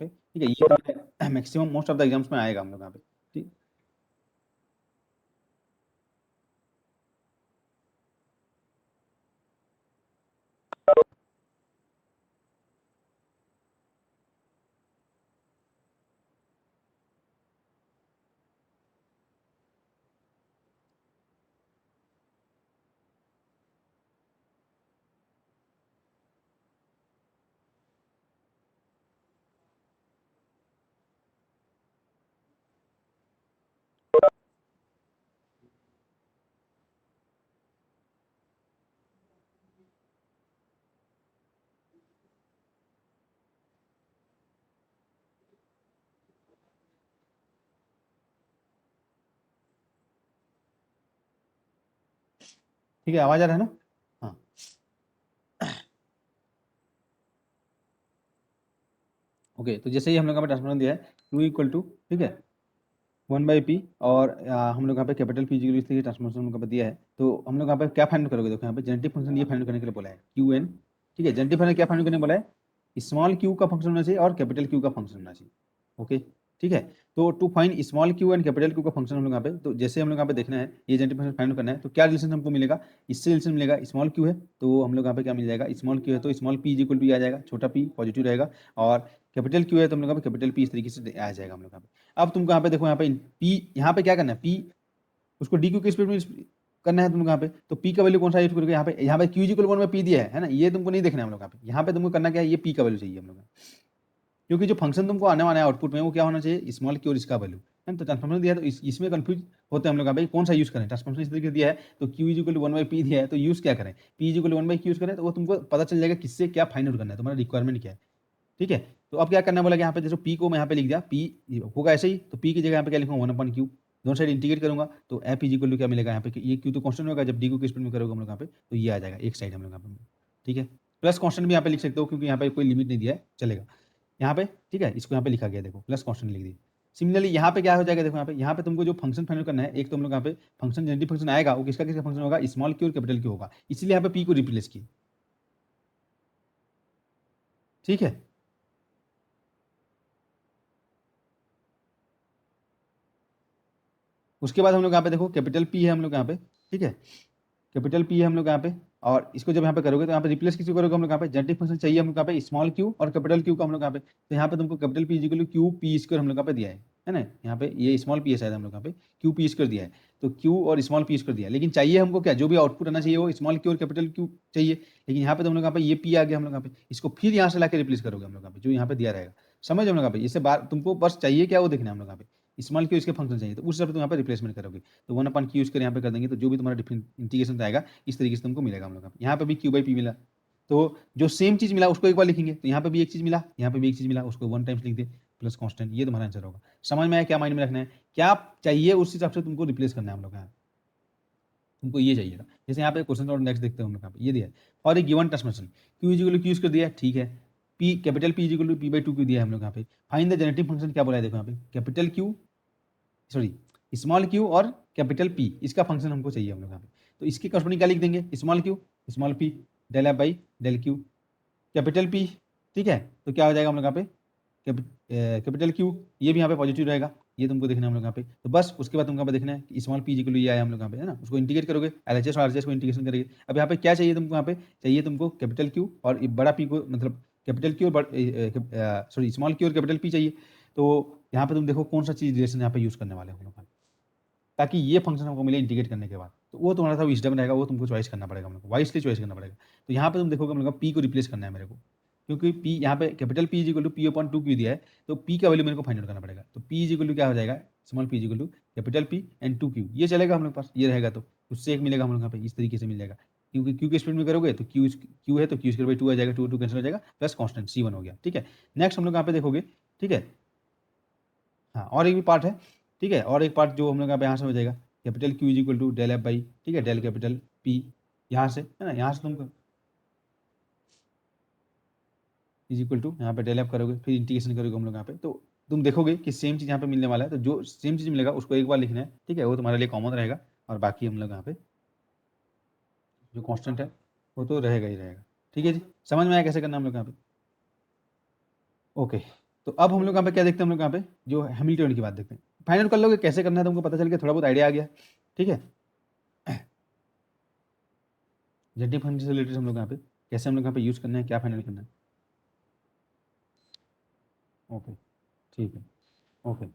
पे, ठीक है। ये maximum most of the exams में आएगा हम लोग यहाँ पे, ठीक। ठीक है, आवाज आ रहा है ना? हाँ, ओके। तो जैसे ही हम लोग यहाँ पे ट्रांसफॉर्मेशन दिया है Q इक्वल टू, ठीक है, 1/P, और हम लोग यहाँ पे कैपिटल P इस तरीके ट्रांसफॉर्मेशन हम लोग यहाँ पे दिया है। तो हम लोग यहाँ पे क्या फाइंड करोगे? देखो यहाँ पे जेनेटिक फंक्शन ये फाइंड करने के लिए बोला है Qn, ठीक है। जेनेटिक फंक्शन क्या फाइंड करने बोला है? स्मॉल q का फंक्शन होना चाहिए और कैपिटल Q का फंक्शन होना चाहिए, ओके, ठीक है। तो to find small q and capital Q का फंक्शन हम लोग यहाँ पे, तो जैसे हम लोग यहाँ पे देखना है ये जेनेटिक फंक्शन फाइंड करना है, तो क्या रिलेशन हमको मिलेगा? इससे रिलेशन मिलेगा, स्मॉल q है तो हम लोग यहाँ पे क्या मिल जाएगा? स्मॉल q है तो small p is equal to आ जाएगा, छोटा p पॉजिटिव रहेगा, और कैपिटल Q है तो हम लोग यहाँ पे कैपिटल P इस तरीके से आ जाएगा हम लोग यहाँ पे। अब तुमको यहाँ पे देखो, यहाँ पे P, यहाँ पे क्या करना है? P उसको DQ के स्पीड में करना है तुमको यहाँ पे, तो P का वैल्यू कौन सा यूज करोगे? यहाँ पे Q इक्वल 1 में P दिया है ना, ये तुमको नहीं देखना है हम लोग यहाँ पे। यहाँ पे तुमको करना क्या है? ये P का वैल्यू चाहिए हम लोग, क्योंकि जो फंक्शन तुमको आने वाला है आउटपुट में वो क्या होना चाहिए? स्मॉल q और इसका वैल्यू है। तो ट्रांसफॉर्मेशन दिया है तो इसमें कंफ्यूज होते हैं हम लोग यहाँ पे, कौन सा यूज करें? ट्रांसफॉर्मेशन इस तरीके दिया है तो Q is equal to 1/P दिया है तो यूज क्या करें? P is equal to 1/Q use करें, तो वो तुमको पता चल जाएगा किससे क्या फाइंड आउट करना है, तुम्हारा रिक्वायरमेंट क्या है, ठीक है। तो अब क्या करना बोला कि यहाँ पे जैसे P को मैं यहाँ पे लिख दिया, P होगा ऐसे ही, तो P की जगह यहाँ पे क्या लिखूंगा? 1/Q, दोनों साइड इंटीग्रेट करूंगा तो F इज इक्वल टू क्या मिलेगा यहाँ पे? ये Q तो कॉन्स्टेंट होगा, जब DQ के स्पीड में करोगे हम लोग यहाँ पे तो ये आ जाएगा एक साइड हम लोग यहाँ पे, ठीक है। प्लस कॉन्स्टेंट भी यहाँ पे लिख सकते हो क्योंकि यहाँ पे कोई लिमिट नहीं दिया है, चलेगा यहाँ पे, ठीक है। इसको यहाँ पे लिखा गया, देखो प्लस कॉन्स्टेंट लिख दी। सिमिलरली यहाँ पे क्या हो जाएगा? देखो यहाँ पे तुमको जो फंक्शन फाइंड करना है, एक तो हम लोग यहाँ पे फंक्शन जेनेटिक फंक्शन आएगा, वो किसका किसका फंक्शन होगा? स्मॉल q और कैपिटल Q होगा, इसलिए यहाँ पे P को रिप्लेस किया, ठीक है। उसके बाद हम लोग यहाँ पे देखो कैपिटल P है हम लोग यहाँ पे, ठीक है, कैपिटल P है हम लोग यहाँ पे, और इसको जब यहाँ पे करोगे तो यहाँ पे रिप्लेस किसी करोगे हम लोग यहाँ पे? जेनेटिक फंक्शन चाहिए हम लोग यहाँ पे स्मॉल q और कैपिटल Q का हम लोग यहाँ पे, तो यहाँ पे तुमको capital P equal to q p square हम लोग यहाँ पे दिया है ना। यहाँ पे ये स्मॉल p है शायद हम लोग यहाँ पे q p स्क्वायर दिया है, तो q और स्मॉल p स्क्वायर दिया है, लेकिन चाहिए हमको क्या? जो भी आउटपुट आना चाहिए वो स्मॉल q और कैपिटल Q चाहिए, लेकिन यहाँ पे तो हम लोग यहाँ पे ये p आ गया हम लोग यहाँ पे, इसको फिर यहाँ से लाके रिप्लेस करोगे हम लोग यहाँ पे, जो यहाँ पे दिया रहेगा, समझ हम लोग यहाँ पे। इससे बार तुमको बस चाहिए क्या वो देखना है हम लोग यहाँ पे, स्मॉल q इसके फंक्शन चाहिए, तो उस हिसाब से तुम यहाँ पे रिप्लेसमेंट करोगे, तो 1/Q यूज कर यहाँ पे कर देंगे, तो जो भी तुम्हारा डिफरेंट इंटीग्रेशन आएगा इस तरीके से तुमको मिलेगा हम लोग यहाँ पे भी Q/P मिला, तो जो सेम चीज मिला उसको एक बार लिखेंगे, तो यहाँ पे भी एक चीज मिला, यहाँ पे भी एक चीज मिला, उसको 1 टाइम्स लिख दे प्लस कांस्टेंट, ये तुम्हारा आंसर होगा। समझ में आया? क्या माइंड में रखना है, क्या चाहिए उस हिसाब से तुमको रिप्लेस करना है हम लोग यहाँ, तुमको ये चाहिए था। जैसे यहाँ पे क्वेश्चन और नेक्स्ट देखते हैं हम लोग यहाँ पे, ये दिया है और एक given transformation Q is equal to Q square दिया है, ठीक है। P capital P is equal to P/2 Q दिया है हम लोग यहाँ पे। फाइंड द जेनेटिक फंक्शन क्या बोला है? देखो यहाँ पे capital Q, sorry small q और कैपिटल P, इसका फंक्शन हमको चाहिए हम लोग यहाँ पे, तो इसकी कॉरस्पॉन्डिंग क्या लिख देंगे? Small q small p del f by del q, capital P, ठीक है। तो क्या हो जाएगा हम लोग यहाँ पे? कैपिटल Q, ये भी यहाँ पे पॉजिटिव रहेगा, ये तुमको देखना है हम लोग यहाँ पे। तो बस उसके बाद तुमको यहाँ पे देखना है कि स्मॉल p इक्वल टू ये आया हम लोग यहाँ पे, है ना, उसको इंटीग्रेट करोगे, LHS और RHS को इंटीग्रेशन करेंगे। अब यहाँ पे क्या चाहिए तुमको? यहाँ पे चाहिए तुमको कैपिटल Q और बड़ा P को, मतलब कैपिटल Q और सॉरी स्मॉल q और कैपिटल P चाहिए। तो यहाँ पे तुम देखो कौन सा चीज रिलेशन यहाँ पे यूज करने वाले हम लोग, ताकि ये फंक्शन हमको मिले इंटीग्रेट करने के बाद, तो वो तुम्हारा सा विजडम रहेगा, वो तुमको चॉइस करना पड़ेगा हम लोग को, वाइसली चॉइस करना पड़ेगा। तो यहाँ पे तुम देखोगे हम लोग P को रिप्लेस करना है मेरे को, क्योंकि P यहाँ पे capital P is equal to P/2 दिया है, तो P का वैल्यू मेरे को फाइंड आउट करना पड़ेगा। तो P इज इक्वल टू क्या हो जाएगा? Small p is equal to capital P and 2Q, ये चलेगा हम लोग पास, ये रहेगा तो उससे एक मिलेगा हम लोग यहाँ पे, इस तरीके से मिल जाएगा, क्योंकि Q के स्पीड में करोगे तो Q है तो Q² आ जाएगा, 2 कैंसिल हो जाएगा, प्लस कॉन्स्टेंट C1 हो गया, ठीक है। नेक्स्ट हम लोग यहाँ पे देखोगे, ठीक है, हाँ और एक भी पार्ट है, ठीक है, और एक पार्ट जो हम लोग यहाँ पे यहाँ से हो जाएगा capital Q is equal to del f by, ठीक है, डेल कैपिटल P, यहाँ से है ना, यहाँ से तुमको इज इक्वल टू यहाँ पे डेल f करोगे, फिर इंटीग्रेशन करोगे हम लोग यहाँ पे, तो तुम देखोगे कि सेम चीज़ यहाँ पे मिलने वाला है, तो जो सेम चीज़ मिलेगा उसको एक बार लिखना है, ठीक है, वो तुम्हारे लिए कॉमन रहेगा, और बाकी हम लोग यहाँ पे जो कॉन्स्टेंट है वो तो रहेगा ही रहेगा, ठीक है जी। समझ में आया कैसे करना हम लोग यहाँ पे? ओके। तो अब हम लोग यहाँ पे क्या देखते हैं, हम लोग यहाँ पे जो हैमिल्टन की बात देखते हैं। फाइंड आउट कर लोगे कैसे करना है, तुमको पता चल गया, थोड़ा बहुत आइडिया आ गया, ठीक है। जेनेटिक फंक्शन से रिलेटेड हम लोग यहाँ पे कैसे हम लोग यहाँ पे यूज करना है, क्या फाइंड आउट करना है। ओके, ठीक है, ओके।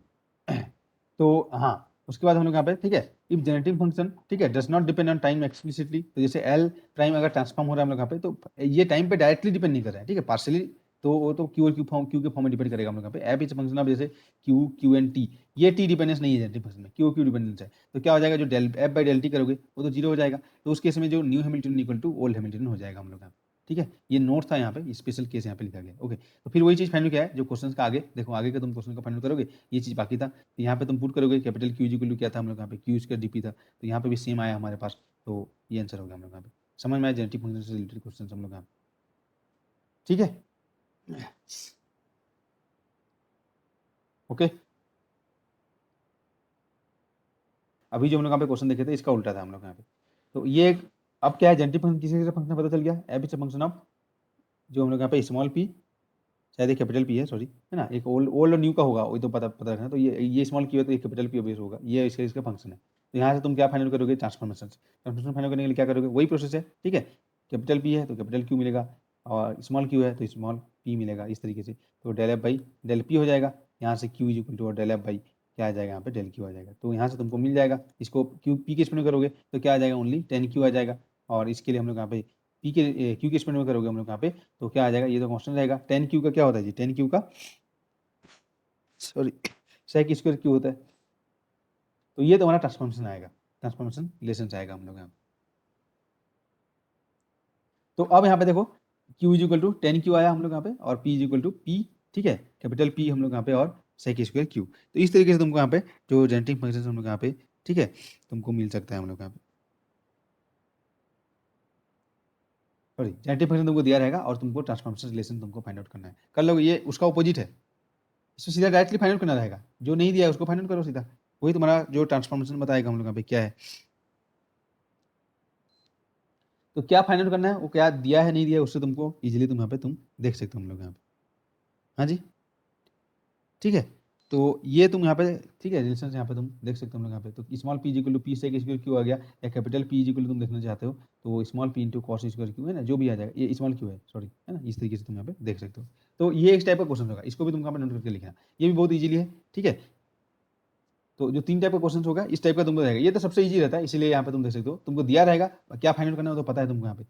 तो हाँ, उसके बाद हम लोग यहाँ पे, ठीक है, इफ जेनेटिक फंक्शन, ठीक है, does not depend on time explicitly, तो जैसे एल प्राइम अगर ट्रांसफॉर्म हो रहा है हम लोग यहाँ पे, तो ये टाइम पे डायरेक्टली डिपेंड नहीं कर रहा है, ठीक है, पार्शियली, तो वो तो क्यू और क्यू फॉर्म, क्यू के फॉर्म में डिपेंड करेगा हम लोग यहाँ पे। एफ इज फंक्शन ऑफ जैसे क्यू, क्यू एंड टी, ये टी डिपेंडेंस नहीं है जेनेटिक फंक्शन में, क्यू क्यू डिपेंडेंस है, तो क्या हो जाएगा, जो del F by del T करोगे वो तो जीरो हो जाएगा, तो उस केस में जो new Hamilton equal to old Hamilton हो जाएगा हम लोग यहाँ पे, ठीक है। ये नोट था यहाँ पे, स्पेशल केस यहाँ पे लिखा गया, ओके। तो फिर वही चीज़ फाइनल क्या है, जो क्वेश्चन का आगे देखो, आगे का तुम क्वेश्चन का फाइनल करोगे, ये चीज़ बाकी था, तो यहाँ पे तुम पुट करोगे कैपिटल क्यू इक्वल टू क्या था हम लोग यहाँ पे, क्यू स्क्वायर डीपी था, तो यहाँ पे भी सेम आया हमारे पास, तो ये आंसर हो गया हम लोग यहाँ पे। समझ में आया जेनेटिक फंक्शन से रिलेटेड क्वेश्चन हम लोग यहाँ पे, ठीक है, ओके। अभी जो हम लोग यहाँ पे क्वेश्चन देखे थे इसका उल्टा था हम लोग यहाँ पे, तो ये अब क्या है, जेनेटिक फंक्शन किसी का फंक्शन पता चल गया, एफ इज फंक्शन ऑफ जो हम लोग यहाँ पे स्मॉल पी, शायद ये कैपिटल पी है, सॉरी, है ना, एक ओल्ड ओल्ड और न्यू का होगा, वो तो पता पता रखना, तो ये स्मॉल क्यू है तो ये कैपिटल पी ऑब्वियस होगा, ये इसका फंक्शन है। तो यहाँ से तुम क्या फाइनल करोगे, ट्रांसफॉर्मेशन, ट्रांसफॉर्मेशन फाइनल करने के लिए क्या करोगे, वही प्रोसेस है, ठीक है। कैपिटल पी है तो कैपिटल क्यू मिलेगा, और स्मॉल क्यू है तो स्मॉल पी मिलेगा, इस तरीके से, तो del F by del P हो जाएगा, यहाँ से क्यू इज इक्वल टू और डेल एफ बाई क्या आ जाएगा यहाँ पे डेल क्यू आ जाएगा, तो यहाँ से तुमको मिल जाएगा, इसको क्यू पी के स्पेंड करोगे तो क्या आ जाएगा, ओनली 10 क्यू आ जाएगा, और इसके लिए हम लोग यहाँ पे पी के क्यू के स्पेंड में करोगे हम लोग यहाँ पे, तो क्या आ जाएगा, ये तो कांस्टेंट रहेगा, 10 क्यू का क्या होता है जी, 10 क्यू का, सॉरी, सेक स्क्वायर क्यू होता है, तो ये तुम्हारा ट्रांसफॉर्मेशन आएगा, ट्रांसफॉर्मेशन रिलेशन आएगा हम लोग यहाँ। तो अब यहाँ पे देखो, Q is equal to 10 Q आया हम लोग यहाँ पे, और P is equal to P, ठीक है, कैपिटल पी हम लोग यहाँ पे, और सेक स्क्वायर क्यू, तो इस तरीके से तुमको यहाँ पे जो जेनेटिक फंक्शन हम लोग यहाँ पे, ठीक है, तुमको मिल सकता है हम लोग यहाँ पे, सॉरी, जेनेटिक फंक्शन तुमको दिया रहेगा और तुमको ट्रांसफॉर्मेशन रिलेशन तुमको फाइंड आउट करना है, कर लोगे, ये उसका ऑपोजिट है, इसको सीधा डायरेक्टली फाइंड आउट करना रहेगा, जो नहीं दिया है उसको फाइंड आउट करो सीधा, वही तुम्हारा जो ट्रांसफॉर्मेशन बताएगा हम लोग यहाँ पे क्या है। तो क्या फाइंड आउट करना है, वो क्या दिया है नहीं दिया है, उससे तुमको इजीली तुम यहाँ पे तुम देख सकते हो हम लोग यहाँ पे, हाँ जी, ठीक है। तो ये तुम यहाँ पे, ठीक है, रिलेशन यहाँ पे तुम देख सकते हो हम लोग यहाँ पे, तो small P equal to P से स्क्वायर क्यू आ गया, या कैपिटल पी इक्वल टू तुम देखना चाहते हो तो वो small P into cos square Q है ना, जो भी आ जाएगा, ये स्मॉल क्यू है, सॉरी, है ना, इस तरीके से तुम यहाँ पे देख सकते हो। तो ये एक टाइप का क्वेश्चन होगा, इसको भी तुम यहाँ पे नोट करके लिखना, ये भी बहुत ईजिली है, ठीक है। तो जो 3 टाइप का क्वेश्चन होगा, इस टाइप का तुमको रहेगा, ये तो सबसे ईजी रहता है, इसीलिए यहाँ पे तुम देख सकते हो, तुमको दिया रहेगा क्या फाइनल करना है वो तो पता है तुमको यहाँ पे।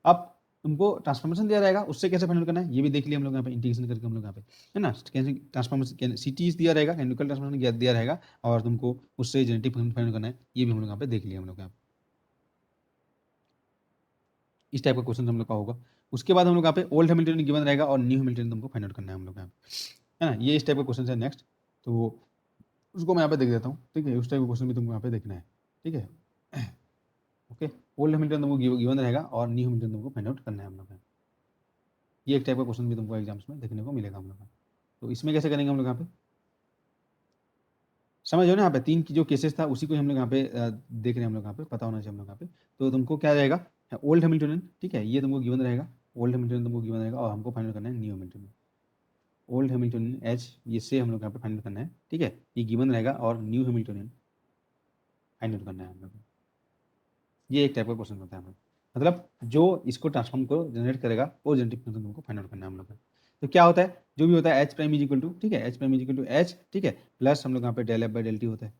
अब तुमको ट्रांसफॉर्मेशन दिया रहेगा, उससे कैसे फाइनल करना है ये भी देख लिया हम लोग यहाँ पे, इंटीग्रेशन करके हम लोग यहाँ पे, है ना, कैसे ट्रांसफॉर्मेशन सिटी दिया रहेगा, कैनोनिकल ट्रांसफॉर्मेशन दिया रहेगा, और तुमको उससे जेनेटिक फंक्शन फाइनल करना है, ये भी हम लोग यहाँ पे देख लिया हम लोग यहाँ पे। इस टाइप का क्वेश्चन हम लोग का होगा। उसके बाद हम लोग यहाँ पे ओल्ड हैमिल्टन गिवन रहेगा और न्यू हैमिल्टन तुमको फाइंड आउट करना है हम लोग यहाँ पे, है ना, ये इस टाइप का क्वेश्चन है नेक्स्ट, तो उसको मैं यहाँ पे देख देता हूँ, ठीक है, उस टाइप का क्वेश्चन भी तुमको यहाँ पे देखना है, ठीक है, ओके। ओल्ड हैमिल्टन तुमको गिवन रहेगा और न्यू हैमिल्टन तुमको फाइंड आउट करना है हम लोग का, ये एक टाइप का क्वेश्चन भी तुमको एग्जाम्स में देखने को मिलेगा हम लोग का। तो इसमें कैसे करेंगे हम लोग यहाँ पे, समझ लो ना, यहाँ पे 3 की जो केसेस था उसी को हम लोग यहाँ पे देख रहे हैं हम लोग यहाँ पे, पता होना चाहिए हम लोग यहाँ पे। तो तुमको क्या रहेगा, ओल्ड हैमिल्टन, ठीक है, ये तुमको गिवन रहेगा, ओल्ड हैमिल्टन तुमको गिवन रहेगा, और हमको फाइंड करना है new Hamilton, old Hamilton H, ये से हम लोग यहाँ पे फाइंड करना है, ठीक है, ये गिवन रहेगा, और न्यू हैमिल्टन फाइंड करना है हम लोग को। ये एक टाइप का क्वेश्चन होता है हमें, मतलब जो इसको ट्रांसफॉर्म को जनरेट करेगा वो जेनेटिक फंक्शन तुमको फाइंड आउट करना है हम लोग का। तो क्या होता है, जो भी होता है H prime is equal to, ठीक है, H prime is equal to H, ठीक है, प्लस हम लोग यहाँ पे del F by del T होता है।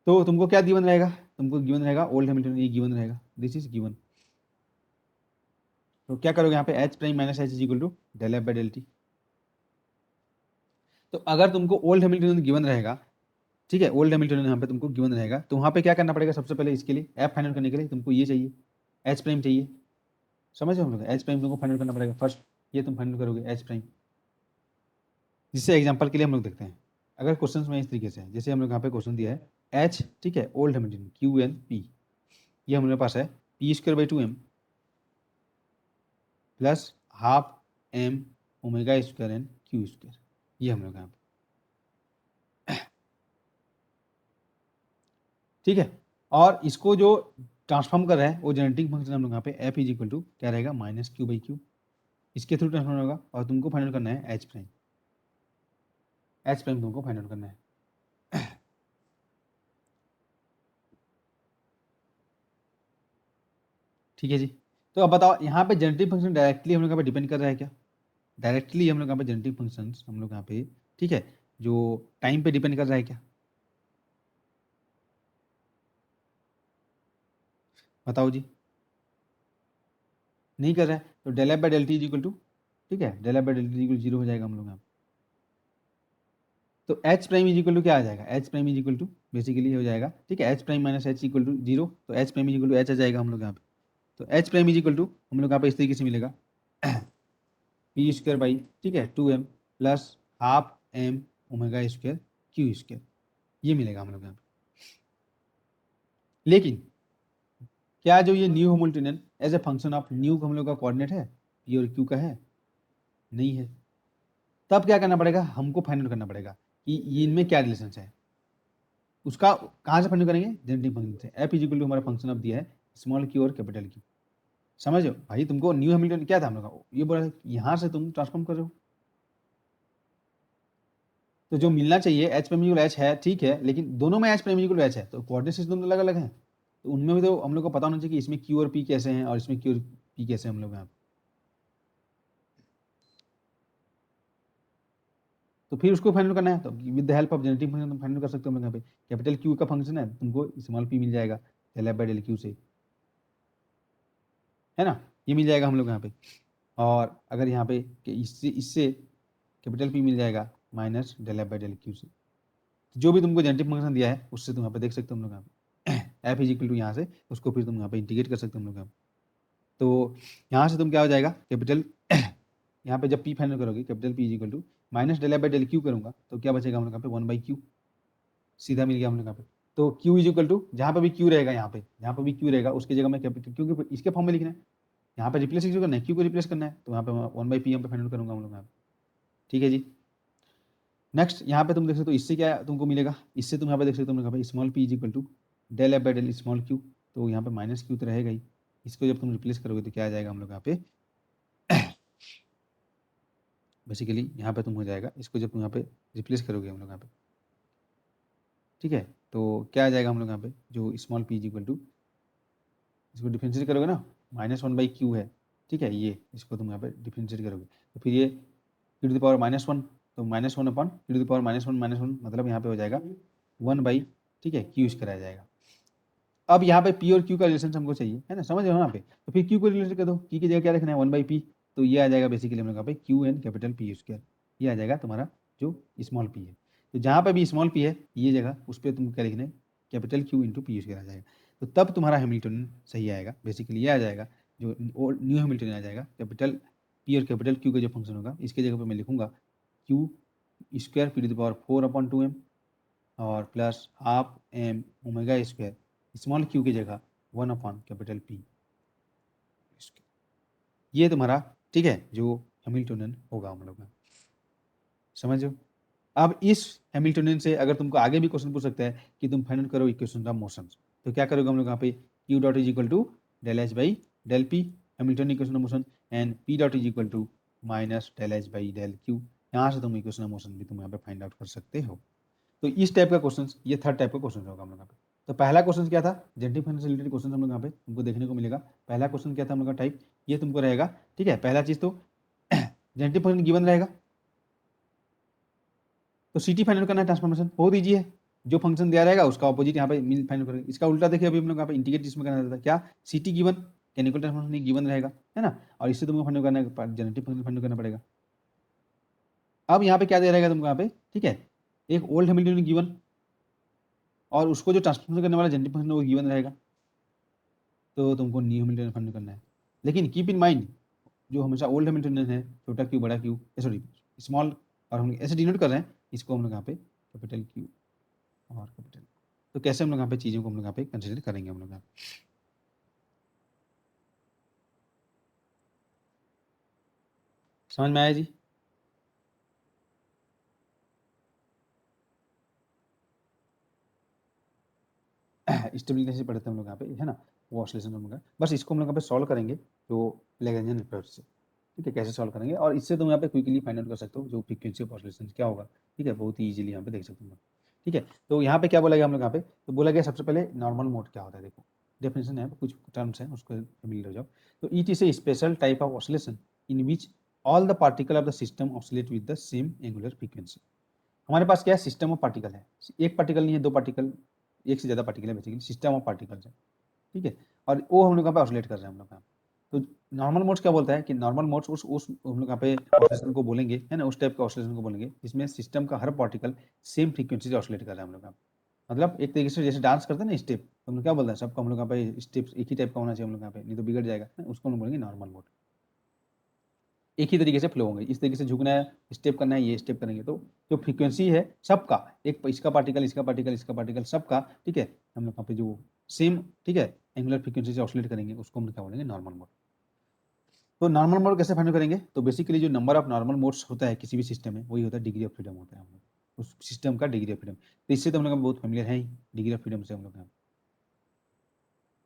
तो तुमको क्या गिवन रहेगा, तुमको गिवन रहेगा ओल्ड हैमिल्टन, ये गिवन रहेगा, दिस इज गिवन। तो क्या करोगे यहाँ पे, H prime minus H is equal to del F by del T. तो अगर तुमको ओल्ड हैमिल्टन गिवन रहेगा, ठीक है, ओल्ड हैमिल्टन यहाँ पे तुमको गिवन रहेगा, तो वहाँ पे क्या करना पड़ेगा, सबसे पहले इसके लिए एफ फाइंड करने के लिए तुमको ये चाहिए, एच प्राइम चाहिए, समझ रहे हो हम लोग, एच प्राइम तुमको फाइंड करना पड़ेगा फर्स्ट, ये तुम फाइंड करोगे एच प्राइम, जिससे एग्जांपल के लिए हम लोग देखते हैं, अगर क्वेश्चंस में इस तरीके से है, जैसे हम लोग यहाँ पे क्वेश्चन दिया है एच, ठीक है, old Hamilton Q N P, ये हमारे पास है P square by 2m plus half M omega square N Q square, ये हम लोग यहाँ पे, ठीक है। और इसको जो ट्रांसफॉर्म कर रहा है वो जेनेटिक फंक्शन हम लोग यहाँ पे एफ इज इक्वल टू क्या रहेगा, माइनस क्यू बाई क्यू, इसके थ्रू ट्रांसफॉर्म होगा, और तुमको फाइंड करना है एच प्राइम, एच प्राइम तुमको फाइंड आउट करना है। ठीक है जी। तो अब बताओ यहाँ पे जेनेरेटिव फंक्शन डायरेक्टली हम लोग यहाँ पे डिपेंड कर रहा है क्या? डायरेक्टली हम लोग यहाँ पे जेनेरेटिव फंक्शंस हम लोग यहाँ पे, ठीक है, जो टाइम पे डिपेंड कर रहा है क्या? बताओ जी। नहीं कर रहा है, तो del F by del T is equal to, ठीक है, del F by del T equal zero हो जाएगा हम लोग यहाँ पे। तो H prime is equal to क्या आ जाएगा? H prime is equal to basically हो जाएगा, ठीक है, H prime minus H equal to zero, तो H prime is equal to H आ जाएगा हम लोग यहाँ पे। तो H prime is equal to हम लोग यहाँ पे इस तरीके से मिलेगा, पी स्क्वायर बाई, ठीक है, 2m plus half M omega square Q square, ये मिलेगा हम लोग यहाँ पे। लेकिन क्या जो ये new Hamiltonian as a function of new हम लोग का कोऑर्डिनेट है, पी और क्यू का है? नहीं है। तब क्या करना पड़ेगा? हमको फाइंड आउट करना पड़ेगा कि ये इनमें क्या रिलेशन है। उसका कहाँ से फाइंड करेंगे? जेनेरेटिव फंक्शन से। एफ इज इक्वल टू हमारा फंक्शन ऑफ दिया है स्मॉल क्यू और कैपिटल क्यू। समझो भाई, तुमको न्यू हैमिल्टन क्या था हम लोग का, ये बोला यहाँ से तुम ट्रांसफॉर्म कर रहे हो, तो जो मिलना चाहिए एच प्राइम इक्वल एच है, ठीक है, लेकिन दोनों में एच प्राइम इक्वल एच है, तो कोऑर्डिनेट सिस्टम अलग अलग है, तो उनमें भी तो हम लोग को पता होना चाहिए कि इसमें क्यू और पी कैसे हैं और इसमें क्यू और पी कैसे हैं हम लोग यहाँ पे। तो फिर उसको फाइंड करना है, तो with the help of generative function तुम फाइंड कर सकते हो हम लोग यहाँ पे। कैपिटल क्यू का फंक्शन है, तुमको स्मॉल पी मिल जाएगा del F by del Q से, है ना, ये मिल जाएगा हम लोग यहाँ पे। और अगर यहाँ पे कि इससे इससे कैपिटल पी मिल जाएगा minus del F by del Q से। जो भी तुमको जेनेरेटिव फंक्शन दिया है उससे तुम यहाँ पे देख सकते हो हम लोग यहाँ पे एफ इज इक्वल टू यहाँ से उसको फिर तुम यहाँ पे इंटीग्रेट कर सकते हो हम लोग यहाँ पे। तो यहाँ से तुम क्या हो जाएगा कैपिटल यहाँ पे जब पी फाइनल करोगे capital P is equal to minus del F by del Q करूँगा तो क्या बचेगा हम लोग यहाँ पे 1/q, सीधा मिल गया हम लोग यहाँ पे। तो q इज इक्वल टू जहाँ पे भी q रहेगा, यहाँ पे जहाँ पे भी q रहेगा उसकी जगह में कैपिटल, क्योंकि इसके फॉर्म में लिखना है, यहाँ पे रिप्लेस करना है, q को रिप्लेस करना है, तो यहाँ पे 1/p यहाँ पे फाइनल करूँगा हम लोग यहाँ पे। ठीक है जी। नेक्स्ट यहाँ पे तुम देख सकते हो इससे क्या तुमको मिलेगा, इससे तुम यहाँ पे देख सकते हो यहाँ पे small P is equal to del F by del small Q, तो यहाँ पे माइनस क्यू तो रहेगा ही, इसको जब तुम रिप्लेस करोगे तो क्या आ जाएगा हम लोग यहाँ पे बेसिकली यहाँ पे तुम हो जाएगा, इसको जब तुम यहाँ पे रिप्लेस करोगे हम लोग यहाँ पे, ठीक है, तो क्या आ जाएगा हम लोग यहाँ पे जो small P is equal to, इसको डिफ्रेंशिएट करोगे ना, -1/q है, ठीक है, ये इसको तुम यहाँ पे डिफ्रेंशिएट करोगे तो फिर ये e टू द पावर -1, तो -1 upon e to the power -1 मतलब यहाँ पे हो जाएगा 1/, ठीक है, q स्क्वायर आ जाएगा। अब यहाँ पे p और q का रिलेशन हमको चाहिए, है ना, समझ रहे हो यहाँ पे, तो फिर q को रिलेट कर दो, q की जगह क्या रखना है 1/p, तो ये आ जाएगा बेसिकली हम लोग यहाँ पे q N capital p square, ये आ जाएगा तुम्हारा जो स्मॉल p है। तो जहाँ पे भी स्मॉल p है ये जगह उस पर तुम क्या लिखना है capital q into P square आ जाएगा, तो तब तुम्हारा हैमिल्टन सही आएगा, बेसिकली ये आ जाएगा जो न्यू हैमिल्टन आ जाएगा, कैपिटल p और कैपिटल q का जो फंक्शन होगा इसके जगह पे मैं लिखूंगा q square P to the power 4/2m और plus half M omega square small Q की जगह 1 अपॉन कैपिटल पी, ये तुम्हारा, ठीक है, जो हैमिल्टनियन होगा हम लोग का, समझो। अब इस हैमिल्टनियन से अगर तुमको आगे भी क्वेश्चन पूछ सकता है कि तुम फाइंड करो इक्वेशन ऑफ मोशन, तो क्या करोगे हम लोग यहाँ पे q dot is equal to del H by del P, Hamilton equation of motion, and p dot is equal to minus del H by del Q, यहाँ से तुम इक्वेशन ऑफ मोशन भी तुम यहाँ पे फाइंड आउट कर सकते हो। तो इस टाइप का क्वेश्चन, ये थर्ड टाइप का क्वेश्चन होगा हम लोग यहाँ पे। तो पहला क्वेश्चन क्या था, जेनेरेटिव फंक्शन से रिलेटेड क्वेश्चन हम लोग यहाँ पे तुमको देखने को मिलेगा। पहला क्वेश्चन क्या था हम लोग का टाइप, ये तुमको रहेगा, ठीक है, पहला चीज तो जेनेरेटिव फंक्शन गिवन रहेगा, तो सीटी फाइंड करना है, ट्रांसफॉर्मेशन बहुत ईजी है, जो फंक्शन दिया रहेगा उसका ऑपोजिट यहाँ पे मिल फाइंड करेंगे। इसका उल्टा देखिए अभी हम लोग यहाँ पे इंटीग्रेट जिसमें करना रहता है क्या, सीटी गिवन कैनिकल ट्रांसफॉर्मेशन गिवन रहेगा, है ना, और इससे तुमको फाइंड करना है जेनेरेटिव फंक्शन फाइंड करना पड़ेगा। अब यहाँ पे क्या दे रहेगा तुमको यहाँ पे, ठीक है, एक ओल्ड हैमिल्टनियन गिवन और उसको जो ट्रांसफॉर्मेशन करने वाला जेनेरेटिव फंक्शन वो गिवन रहेगा, तो तुमको न्यू हैमिल्टनियन फाइंड करना है। लेकिन कीप इन माइंड जो हमेशा ओल्ड हैमिल्टनियन है, छोटा क्यू बड़ा क्यू, सॉरी स्मॉल, और हम ऐसे डिनोट कर रहे हैं इसको हम लोग यहाँ पे कैपिटल क्यू और कैपिटल, तो कैसे हम लोग यहाँ पे चीज़ों को हम लोग यहाँ पे कंसिडर करेंगे हम लोग यहाँ समझ में आया जी। स्टेबिलिटी से पढ़ते हैं हम लोग यहाँ पे, है ना, वो ऑसिलेशन हम लोग का, बस इसको हम लोग यहाँ पे सॉल्व करेंगे तो लैग्रेंजियन अप्रोच से, ठीक है, कैसे सॉल्व करेंगे, और इससे तुम यहाँ पे क्विकली फाइंड आउट कर सकते हो जो फ्रीक्वेंसी ऑफ ऑसिलेशन क्या होगा, ठीक है, बहुत ही ईजिली यहाँ पे देख सकते हैं। ठीक है, तो यहाँ पे क्या बोला गया हम लोग यहाँ पे, तो बोला गया सबसे पहले नॉर्मल मोड क्या होता है। देखो डेफिनेशन है, कुछ टर्म्स हैं, उसको मिल हो जाओ। तो it is a special type of oscillation in which all the particle of the system oscillate with the same angular frequency. हमारे पास क्या है, सिस्टम ऑफ पार्टिकल है, एक पार्टिकल नहीं है, दो पार्टिकल, एक से ज़्यादा पार्टिकल है, बेसिकली सिस्टम ऑफ पार्टिकल्स है। ठीक है, और वो हम लोग यहाँ पे ऑसिलेट कर रहे हैं हम लोग यहाँ। तो नॉर्मल मोड्स क्या बोलता है कि नॉर्मल मोड्स उस हम लोग यहाँ पे ऑसिलेशन को बोलेंगे, है ना, उस टाइप के ऑसिलेशन को बोलेंगे जिसमें सिस्टम का हर पार्टिकल सेम फ्रीक्वेंसी से ऑसिलेट कर रहा है हम लोग यहाँ पे। मतलब एक तरीके से जैसे डांस करते हैं ना स्टेप, तो हम लोग क्या बोलते हैं, सबको हम लोग यहाँ पे स्टेप्स एक ही टाइप का होना चाहिए हम लोग यहाँ पे, नहीं तो बिगड़ जाएगा, उसको हम बोलेंगे नॉर्मल मोड। एक ही तरीके से फ्लो होंगे, इस तरीके से झुकना है, स्टेप करना है, ये स्टेप करेंगे, तो जो फ्रीक्वेंसी है सबका, एक इसका पार्टिकल, इसका पार्टिकल, इसका पार्टिकल, सबका, ठीक है, हम लोग यहाँ पे जो सेम, ठीक है, एंगुलर फ्रीक्वेंसी से ऑसिलेट करेंगे, उसको हम क्या बोलेंगे, नॉर्मल मोड। तो नॉर्मल मोड कैसे फाइंड करेंगे, तो बेसिकली जो नंबर ऑफ नॉर्मल मोड्स होता है किसी भी सिस्टम में, वही होता है डिग्री ऑफ फ्रीडम होता है हम लोग उस सिस्टम का डिग्री ऑफ फ्रीडम। तो इससे तो हम लोग बहुत फेमिलियर है ही, डिग्री ऑफ फ्रीडम से हम लोग,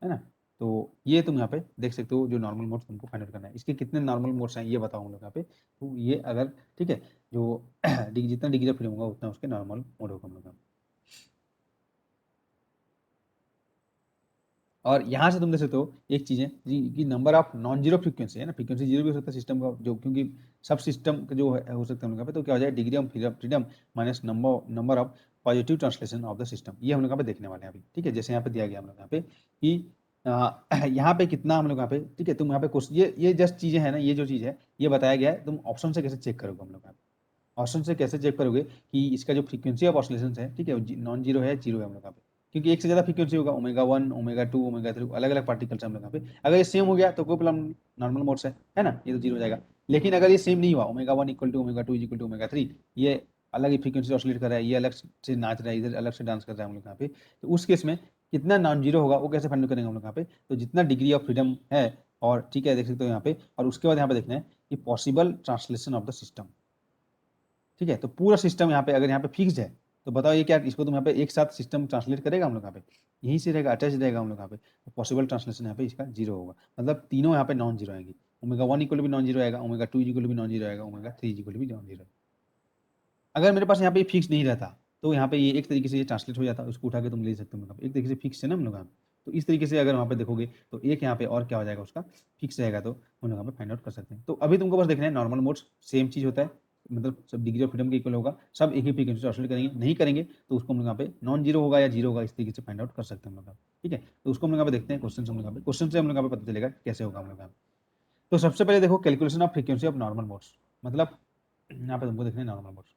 है ना। तो ये तुम यहाँ पे देख सकते हो, जो नॉर्मल मोड्स तुमको फाइंड आउट करना है, इसके कितने नॉर्मल मोड्स हैं ये बताओ हम लोग यहाँ पे। तो ये अगर, ठीक है, जो जितना डिग्री ऑफ फ्रीडम होगा उतना उसके नॉर्मल मोड होगा हम लोग यहाँ पे। और यहाँ से तुम देख सकते हो एक चीज़ है जी कि number of non zero frequency है ना, फ्रीक्वेंसी जीरो भी हो सकता है सिस्टम का, जो क्योंकि सब सिस्टम का जो हो सकता है हम लोग यहाँ पे, तो क्या हो जाए, degree of freedom minus number of positive translation of the system, ये हम लोग यहाँ पे देखने वाले हैं अभी। ठीक है, जैसे यहाँ पे दिया गया हम लोग यहाँ पे कि यहाँ पे कितना हम लोग यहाँ पे, ठीक है, तुम यहाँ पे क्वेश्चन, ये जस्ट चीज़ें हैं ना, ये जो चीज़ है ये बताया गया है, तुम ऑप्शन से कैसे चेक करोगे हम लोग यहाँ पे, ऑप्शन से कैसे चेक करोगे कि इसका जो फ्रीक्वेंसी ऑफ ऑसिलेशन है, ठीक है, नॉन जीरो है, जीरो है हम लोग यहाँ पे, क्योंकि एक से ज़्यादा फ्रीक्वेंसी होगा, ओमेगा 1, ओमेगा 2, ओमेगा 3, अलग अलग पार्टिकल्स हम लोग यहाँ पे, अगर ये सेम हो गया तो कोई प्रॉब्लम, नॉर्मल मोड्स है ना, ये तो जीरो हो जाएगा। लेकिन अगर ये सेम नहीं हुआ, omega 1 equal to omega 2 equal to omega 3, ये अलग ही फ्रीक्वेंसी ऑसिलेट कर रहा है, ये अलग से नाच रहा है, इधर अलग से डांस कर रहा है हम लोग यहाँ पे, तो उस केस में कितना नॉन जीरो होगा वो कैसे फाइंड करेंगे हम लोग यहाँ पे, तो जितना डिग्री ऑफ फ्रीडम है, और ठीक है देख सकते हो यहाँ पे, और उसके बाद यहाँ पे देखना है कि possible translation of the system. ठीक है, तो पूरा सिस्टम यहाँ पे अगर यहाँ पे फिक्स्ड है, तो बताओ ये क्या, इसको तुम यहाँ पे एक साथ सिस्टम ट्रांसलेट करेगा हम लोग यहाँ पे, यहीं से रहेगा, अटैच रहेगा हम लोग यहाँ पे, तो पॉसिबल ट्रांसलेशन यहाँ पे इसका जीरो होगा, मतलब तीनों यहाँ पे नॉन जीरो आएंगे, ओमेगा 1 इक्वल भी नॉन जीरो आएगा, ओमेगा 2 इक्वल भी नॉन जीरो आएगा, ओमेगा 3 इक्वल भी नॉन जीरो। अगर मेरे पास यहाँ पे फिक्स नहीं रहता, तो यहाँ पे ये एक तरीके से ये ट्रांसलेट हो जाता, उसको उठा के तुम ले सकते हो यहाँ पे, एक तरीके से फिक्स है ना हम लोग यहाँ पे, तो इस तरीके से अगर वहाँ पे देखोगे तो एक यहाँ पे और क्या हो जाएगा, उसका फिक्स रहेगा, तो हम लोग यहाँ पे फाइंड आउट कर सकते हैं। तो अभी तुमको बस देखना है नॉर्मल मोड्स सेम चीज़ होता है, मतलब सब डिग्री ऑफ फ्रीडम के इक्वल होगा, सब एक ही फ्रीक्वेंसी से ऑसिलेट करेंगे, नहीं करेंगे तो उसको हम लोग यहाँ पे नॉन जीरो होगा या जीरो होगा, इस तरीके से फाइंड आउट कर सकते हैं हम लोग। ठीक है, तो उसको हम लोग यहाँ पे देखते हैं, क्वेश्चन हम लोग यहाँ पे, क्वेश्चन से हम लोग यहाँ पे पता चलेगा कैसे होगा हम लोग यहाँ पे। तो सबसे पहले देखो calculation of frequency of normal modes, मतलब यहाँ पे तुमको देखना है नॉर्मल मोड्स।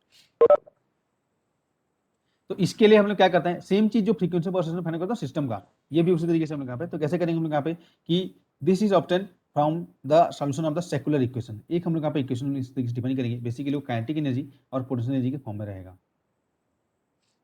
तो इसके लिए हम लोग क्या करते हैं, सेम चीज जो फ्रीक्वेंसी पर ऑसिलेशन फाइंड करता है सिस्टम का, ये भी उसी तरीके से हम लोग यहाँ पे, तो कैसे करेंगे हम लोग यहाँ पे कि this is obtain from the solution of the secular equation, एक हम लोग यहाँ पे इक्वेशन इस तरीके से डिफाइन करेंगे, बेसिकली वो काइनेटिक एनर्जी और पोटेंशियल एनर्जी के फॉर्म में रहेगा,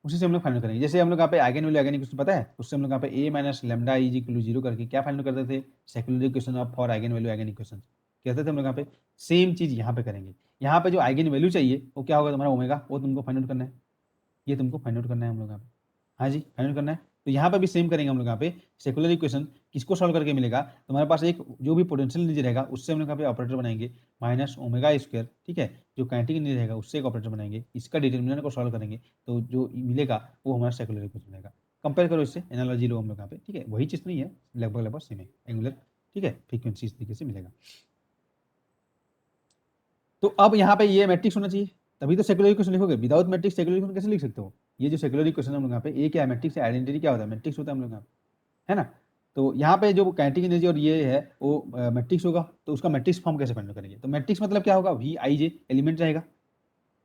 उसी से हम लोग फाइंड करेंगे। जैसे हम लोग यहाँ पे आइगन वैल्यू आइगन इक्वेशन पता है, उससे हम लोग यहाँ पे A minus lambda is equal to zero करके क्या फाइंड करते थे, secular equation of for eigen value eigen equation कहते थे हम लोग यहाँ पे। सेम चीज यहाँ पे करेंगे, यहाँ पे जो आइगन वैल्यू चाहिए वो क्या होगा तुम्हारा ओमेगा, वो तुमको फाइंड आउट करना है, ये तुमको फाइंड आउट करना है हम लोग यहाँ पे, हाँ जी फाइंड आउट करना है। तो यहाँ पे भी सेम करेंगे हम लोग यहाँ पे, सेकुलर इक्वेशन किसको सॉल्व करके मिलेगा, तुम्हारे पास एक जो भी पोटेंशियल एनर्जी रहेगा उससे हम लोग यहाँ पे ऑपरेटर बनाएंगे माइनस ओमेगा स्क्वायर, ठीक है, जो काइनेटिक एनर्जी रहेगा उससे एक ऑपरेटर बनाएंगे, इसका डिटर्मिनेंट को सॉल्व करेंगे, तो जो मिलेगा वो हमारा सेकुलर इक्वेशन रहेगा। कंपेयर करो इससे, एनालॉजी लो हम लोग यहाँ पे, ठीक है, वही चीज़ नहीं है, लगभग लगभग सेम है, एंगुलर, ठीक है, फ्रीक्वेंसी इस तरीके से मिलेगा। तो अब यहाँ पे ये मैट्रिक्स होना चाहिए, तभी तो सेकुलर इक्वेशन लिखोगे, विदाउट मैट्रिक्स सेकुलर इक्वेशन कैसे लिख सकते हो। ये जो सेकुलर इक्वेशन हम लोग यहाँ पे, ये क्या है, मैट्रिक्स है, आइडेंटिटी क्या होता है, मैट्रिक्स होता है हम लोग यहाँ पे, है ना। तो यहाँ पे जो काइनेटिक एनर्जी और ये है वो मैट्रिक्स होगा, तो उसका मैट्रिक्स फॉर्म कैसे फाइंड करेंगे, तो मैट्रिक्स मतलब क्या होगा, वी आई जे एलिमेंट रहेगा,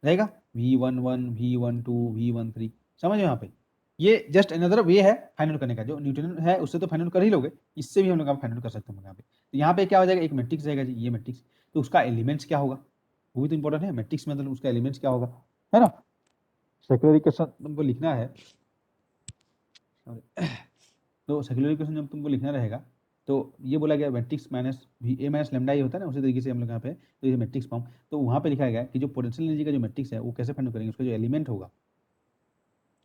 रहेगा V11 V12 V13, समझ यहाँ पे, ये जस्ट अनदर वे है फाइंड आउट करने का, जो न्यूटन है उससे तो फाइंड आउट कर ही लोगे, इससे भी हम लोग फाइंड आउट कर सकते हैं यहाँ पे। तो यहाँ पे क्या हो जाएगा, एक मैट्रिक्स रहेगा जी, ये मैट्रिक्स, तो उसका एलिमेंट्स क्या होगा, वो भी तो इंपॉर्टेंट है, मैट्रिक्स में मतलब उसका एलिमेंट्स क्या होगा, है ना, सेकुलर इक्वेशन तुमको लिखना है, तो सेकुलर इक्वेशन जब तुमको लिखना रहेगा, तो ये बोला गया matrix minus V A minus lambda ही होता है ना, उसी तरीके से हम लोग यहाँ पे, तो ये मैट्रिक्स फॉर्म, तो वहाँ पे लिखा गया कि जो पोटेंशियल एनर्जी का जो मैट्रिक्स है वो कैसे फाइंड करेंगे, उसका जो एलिमेंट होगा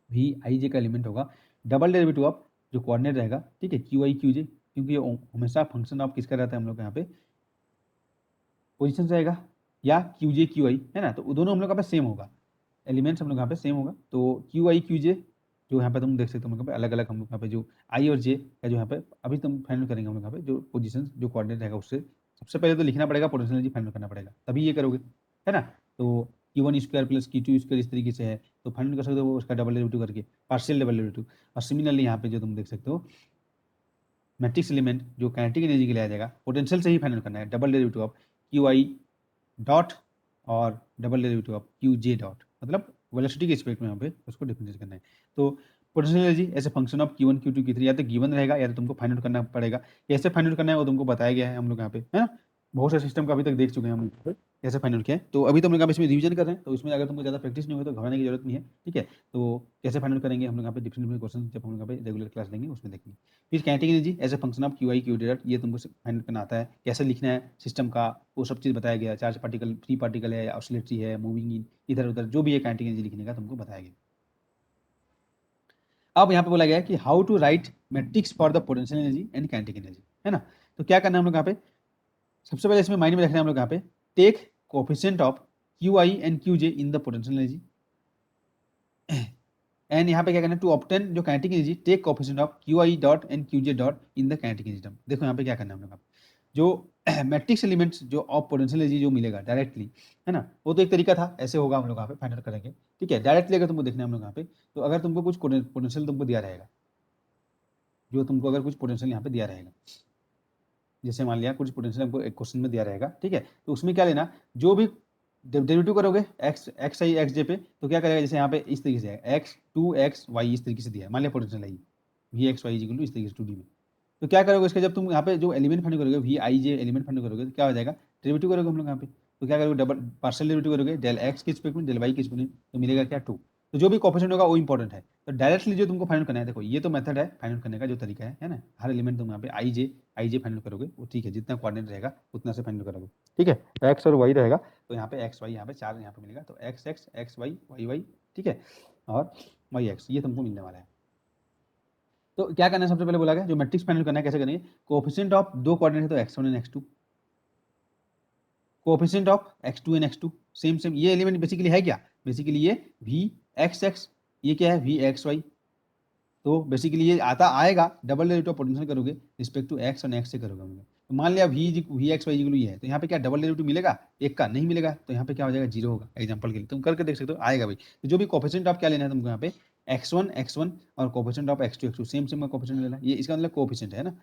वी आई जे का एलिमेंट होगा, डबल डेरिवेटिव ऑफ जो कोऑर्डिनेट रहेगा, ठीक है, क्यू आई क्यू जे, क्योंकि ये हमेशा फंक्शन ऑफ किसका रहता है हम लोग यहाँ पे, पोजिशन रहेगा, या क्यू जे क्यू आई, है ना, तो दोनों हम लोग यहाँ पे सेम होगा, एलिमेंट्स हम लोग यहाँ पे सेम होगा, तो क्यू आई क्यू जे जो यहाँ पे तुम देख सकते हो हम लोग यहाँ पे अलग अलग हम लोग यहाँ पे जो आई और जे का जो यहाँ पे अभी तुम फाइंड करेंगे हम लोग यहाँ पे जो पोजीशन जो कोऑर्डिनेट रहेगा उससे सबसे पहले तो लिखना पड़ेगा, पोटेंशियल एनर्जी फाइंड करना पड़ेगा, तभी ये करोगे, है ना। तो Q1 square plus Q2 square इस तरीके से है, तो फाइंड कर सकते हो उसका डबल डेरिवेटिव करके, पार्शियल डबल डेरिवेटिव। और सिमिलरली यहाँ पे जो तुम देख सकते हो मैट्रिक्स एलिमेंट जो काइनेटिक एनर्जी के लिए आ जाएगा, पोटेंशियल से ही फाइंड करना है, double derivative of Q I dot और double derivative of Q J dot, मतलब वेलोसिटी के रिस्पेक्ट में यहाँ पे उसको डिफरेंशिएट करना है। तो potential energy as a function of Q1 Q2 Q3 या तो गिवन रहेगा या तो तुमको फाइंड आउट करना पड़ेगा, कैसे फाइंड आउट करना है वो तुमको बताया गया है हम लोग यहाँ पे, है ना। बहुत सारे सिस्टम का अभी तक देख चुके हैं हम लोग कैसे फाइंड आउट किया है, तो अभी तो हम लोग यहाँ पे इसमें रिवीजन कर रहे हैं, तो इसमें अगर तुमको ज़्यादा प्रैक्टिस नहीं होगी तो घबराने की जरूरत नहीं है, ठीक है। तो कैसे फाइंड आउट करेंगे हम लोग यहाँ पे डिफरेंट डिफरेंट क्वेश्चन जब हम लोग यहाँ पे रेगुलर क्लास लेंगे उसमें देखेंगे। फिर kinetic energy as a function of Q I Q dot, ये तुमको फाइंड करना आता है, कैसे लिखना है सिस्टम का वो सब चीज़ बताया गया, चार्ज पार्टिकल फ्री पार्टिकल है, ऑसिलेटरी है, मूविंग इन इधर उधर जो भी है काइनेटिक एनर्जी लिखने का तुमको बताया गया। अब यहाँ पे बोला गया है कि how to write matrix for the potential energy and kinetic energy, है ना। तो क्या करना है हम लोग यहाँ पे, सबसे पहले इसमें माइंड में रखना है हम लोग यहाँ पे, take coefficient of Q I and Q J in the potential energy, and यहाँ पे क्या करना है, टू ऑब्टेन जो kinetic energy take coefficient of Q I dot and Q J dot in the kinetic energy term. देखो यहाँ पे क्या करना है हम लोग, जो मैट्रिक्स एलिमेंट्स जो ऑफ पोटेंशियल एनर्जी जो मिलेगा डायरेक्टली, है ना, वो तो एक तरीका था, ऐसे होगा हम लोग यहाँ पे फाइंड आउट करेंगे, ठीक है। डायरेक्टली अगर तुमको देखना है हम लोग यहाँ पे, तो अगर तुमको कुछ पोटेंशियल तुमको दिया रहेगा, जो तुमको अगर कुछ पोटेंशियल यहाँ पे दिया रहेगा, जैसे मान लिया कुछ पोटेंशियल हमको एक क्वेश्चन में दिया रहेगा, ठीक है, तो उसमें क्या लेना, जो भी डेरिवेटिव करोगे एक्स आई एक्स जे पे, तो क्या करेगा, जैसे यहाँ पे इस तरीके से है एक्स टू एक्स वाई इस तरीके से दिया है, मान लिया पोटेंशियल है V X Y equal to इस तरीके से 2D में, तो क्या करोगे इसका, जब तुम यहाँ पे जो एलिमेंट फाइंड करोगे V I J element find करोगे तो क्या हो जाएगा, डेरिवेटिव करोगे हम लोग यहाँ पे, तो क्या करोगे डबल पार्शियल डेरिवेटिव करोगे, डेल एक्स के रिस्पेक्ट में डेल वाई के रिस्पेक्ट में, तो मिलेगा क्या 2, तो जो भी कोफिशिएंट होगा वो इंपॉर्टेंट है। तो डायरेक्टली जो तुमको फाइंड करना है, देखो ये तो मेथड है फाइंड करने का जो तरीका है ना, हर एलिमेंट तुम यहाँ पे आई जे फाइंड करोगे, वो ठीक है, जितना कोऑर्डिनेट रहेगा उतना से फाइंड करोगे, ठीक है। एक्स और वाई रहेगा, तो यहाँ पे एक्स वाई यहाँ पे 4 यहाँ पे मिलेगा, तो X X X Y Y Y, ठीक है, और वाई एक्स ये तुमको मिलने वाला है। तो क्या करना है, सबसे पहले बोला गया जो मैट्रिक्स फाइंड करना है कैसे करेंगे, कोएफिशिएंट ऑफ दो कोऑर्डिनेट है तो x1 and x2, coefficient of x2 and x2 same same, ये एलिमेंट बेसिकली है क्या, बेसिकली ये vxx, ये क्या है vxy, तो बेसिकली ये आता आएगा डबल डेरिवेटिव ऑफ पोटेंशियल करोगे रिस्पेक्ट टू x और x से करोगे हम लोग, तो मान लिया vxy ये है, तो यहाँ पे क्या डबल डेरिवेटिव मिलेगा, एक का नहीं मिलेगा, तो यहाँ पे क्या हो जाएगा, 0 होगा, एग्जांपल के लिए तुम करके देख सकते हो, आएगा भाई। तो जो भी कोएफिशिएंट ऑफ क्या लेना है तुमको यहाँ पे x1 और coefficient of x2 same same का कोएफिशिएंट लेना, ये इसका मतलब कोएफिशिएंट है ना।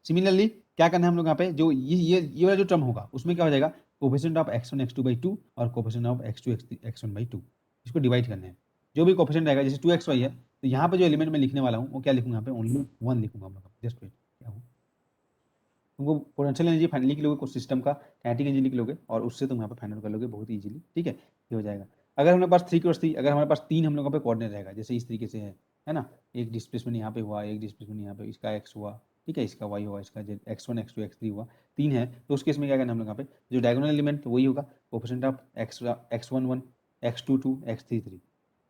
सिमिलरली क्या करना है हम लोग यहाँ पे, जो ये वाला जो टर्म होगा उसमें क्या हो जाएगा, कोएफिशिएंट ऑफ x1 x2/2 और कोएफिशिएंट ऑफ x2 x1/2, इसको डिवाइड करना है, जो भी कोएफिशिएंट आएगा, जैसे 2xy है, तो यहाँ पे जो एलिमेंट मैं लिखने वाला हूँ वो क्या लिखूंगा, यहाँ पे ओनली 1 लिखूंगा हम लोग, जस्ट वेट, क्या हो तुमको पोटेंशियल एनर्जी फाइनल लिख लोगे, कुछ सिस्टम का काइनेटिक एनर्जी लिख लोगे और उससे तुम यहाँ पे फाइंड आउट कर लोगे बहुत इजीली, ठीक है, ये हो जाएगा। अगर हमारे पास 3 अगर हमारे पास 3 हम लोगों पे कोऑर्डिनेट रहेगा, जैसे इस तरीके से है ना, एक डिस्प्लेसमेंट यहाँ पे हुआ, एक डिस्प्लेसमेंट यहाँ पे, इसका एक्स हुआ, ठीक है, इसका वाई हुआ, इसका x1 x2 x3 हुआ, 3 है, तो उस केस में क्या करना हम लोग यहाँ पे, जो डायगोनल एलिमेंट वही होगा coefficient of x11 x22 x33,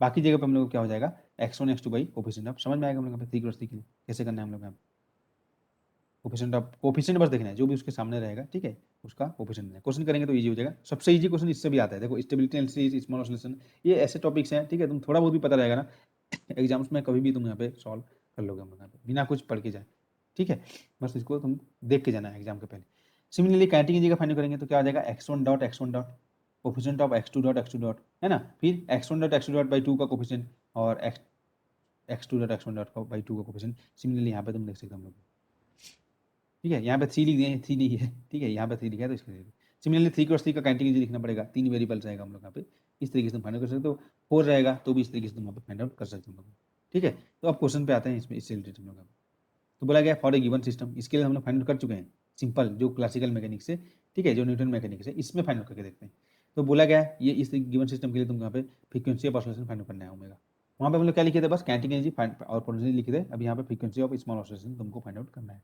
बाकी जगह पे हम लोग क्या हो जाएगा x1 x2 by coefficient of, समझ में आएगा हम लोग यहाँ पे 3 के लिए कैसे करना है हम लोग यहाँ पे, कोफिशिएंट बस देखना है, जो भी उसके सामने रहेगा, ठीक है, उसका कोफिशिएंट है, क्वेश्चन करेंगे तो इजी हो जाएगा। सबसे इजी क्वेश्चन इससे भी आता है, देखो स्टेबिलिटी एनालिसिस, स्मॉल ऑसिलेशन, ये ऐसे टॉपिक्स हैं, ठीक है, तुम थोड़ा बहुत भी पता रहेगा ना एग्जाम्स में कभी भी तुम यहाँ पे सॉल्व कर लोगे हम लोग यहाँ पे बिना कुछ पढ़ के जाए, ठीक है, बस इसको तुम देख के जाना है एग्जाम के पहले। सिमिलरली काइनेटिक एनर्जी का फाइंड करेंगे तो क्या आ जाएगा x1 dot coefficient of x2 dot, है ना, फिर x1 डॉट बाई 2 का कोफिशिएंट और x2 डॉट बाई 2 का कोफिशिएंट, सिमिलरली यहाँ पे तुम देख सकते हो हम लोग, ठीक है, यहाँ पे 3 लिख दिए हैं, 3 नहीं है, ठीक है, यहाँ पे 3 लिखा है तो इसके लिए सिमिलरली 3 का काइनेटिक एनर्जी लिखना पड़ेगा, 3 वेरिएबल्स रहेगा हम लोग यहाँ पे, इस तरीके से तुम फाइंड आउट कर सकते हो, 4 रहेगा तो भी इस तरीके से तुम यहाँ पे फाइंड आउट कर सकते हो, ठीक है। तो अब क्वेश्चन पे आते हैं, इसमें इससे रिलेटेड हम लोग, तो बोला गया फॉर ए गिवन सिस्टम, इसके लिए हम लोग फाइंड आउट कर चुके हैं सिंपल जो क्लासिकल मैकेनिक्स से, ठीक है, जो न्यूटन मैकेनिक्स है इसमें फाइंड आउट करके देखते हैं। तो बोला गया ये इस गिवन सिस्टम के लिए तुमको यहाँ पे frequency of oscillation find out करना है ओमेगा, वहाँ पे हम लोग क्या लिखे थे, बस काइनेटिक एनर्जी और पोटेंशियल लिखे थे, अब यहाँ पे फ्रीक्वेंसी ऑफ स्मॉल ऑसिलेशन तुमको फाइंड आउट करना है।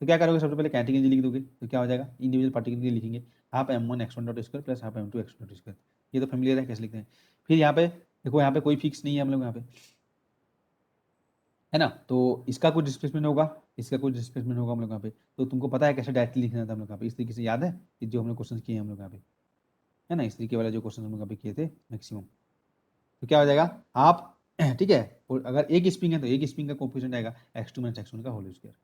तो क्या करोगे, सबसे पहले काइनेटिक एनर्जी लिख दोगे, तो क्या हो जाएगा, इंडिविजुअल पार्टिकल के लिए लिखेंगे half m1 x1 dot square plus half m2 x2 dot square, ये तो फेमिलियर है कैसे लिखते हैं। फिर यहाँ पे देखो, यहाँ पे कोई फिक्स नहीं है हम लोग यहाँ पे, है ना, तो इसका कुछ डिस्प्लेसमेंट होगा, इसका कुछ डिस्प्लेसमेंट होगा हम लोग यहाँ पे, तो तुमको पता है कैसे डायरेक्टली लिखना था हम लोग यहाँ पे, इस तरीके से याद है कि जो हम लोग क्वेश्चन किए हैं हम लोग यहाँ पे, है ना, इस तरीके वाला जो क्वेश्चन हम लोग यहाँ पे किए थे मैक्सिमम, तो क्या हो जाएगा आप ठीक है, और अगर एक स्प्रिंग है तो एक स्प्रिंग का कोफिशिएंट आएगा x2 माइनस x1 का होल स्क्वायर।